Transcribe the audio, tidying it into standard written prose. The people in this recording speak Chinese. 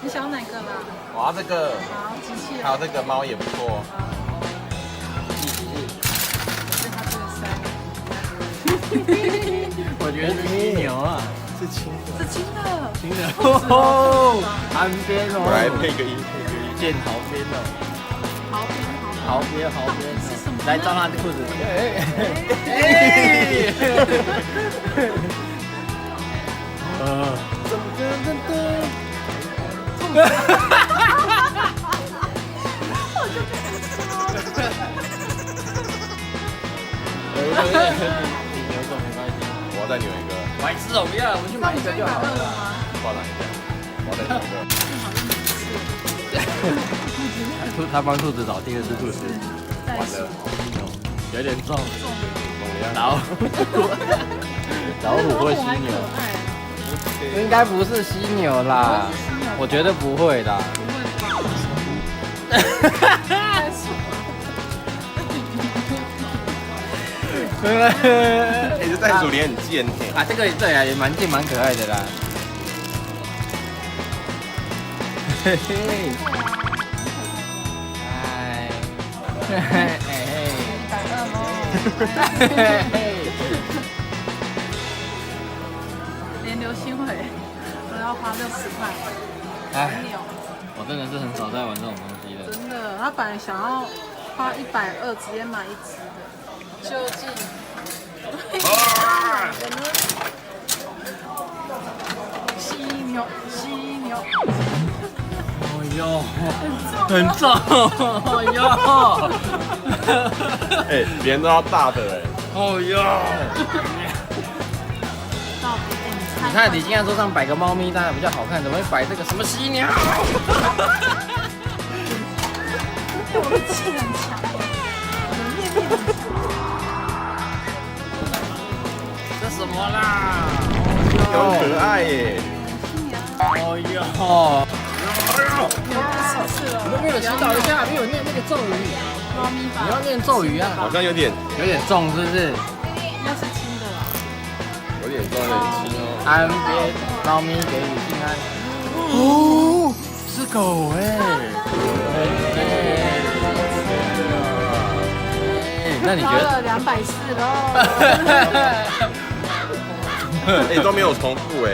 你想要哪个啦？我要这个，好，机器人。还有这个猫也不错。是它这个塞。我觉得是犀牛啊，是轻的，是轻的。犀牛哦，旁边哦，我来配个音，配个音。剑豪边哦，好边好。豪边豪边，来照他的裤子。你扭手没关系，我要再扭一个，白痴哦，不要，我们去买一个就好了。不知道哪一个，我要再扭一个。他帮兔子找第二只兔子，完了，有点重，老老虎或犀牛，应该不是犀牛啦，我觉得不会啦。哎，这袋鼠脸很贱哎。啊，这个也蛮贱蛮可爱的啦。嘿嘿，哎，嘿嘿嘿，连流星回都要花60块。哎，我真的是很少在玩这种东西的。真的，他本来想要花120直接买一只的，究竟哪个呢？犀牛，犀牛，哦哟，很重，哦哟，哎，别人都要大的哎。哦哟。到底你看李金安桌上摆个猫咪，当然比较好看，怎么会摆这个什么犀牛？我的气很强，我的面力很强。这什么啦？很可爱耶。哦哟！你都没有祈祷一下，没有念那个咒语。猫咪吧，你要念咒语啊？好像有点重，是不是？应该是轻的啦。有点重，有点轻哦。安边，猫咪给予平安。哦，是狗哎。那你觉得？花了240喽。哎，都没有重复哎。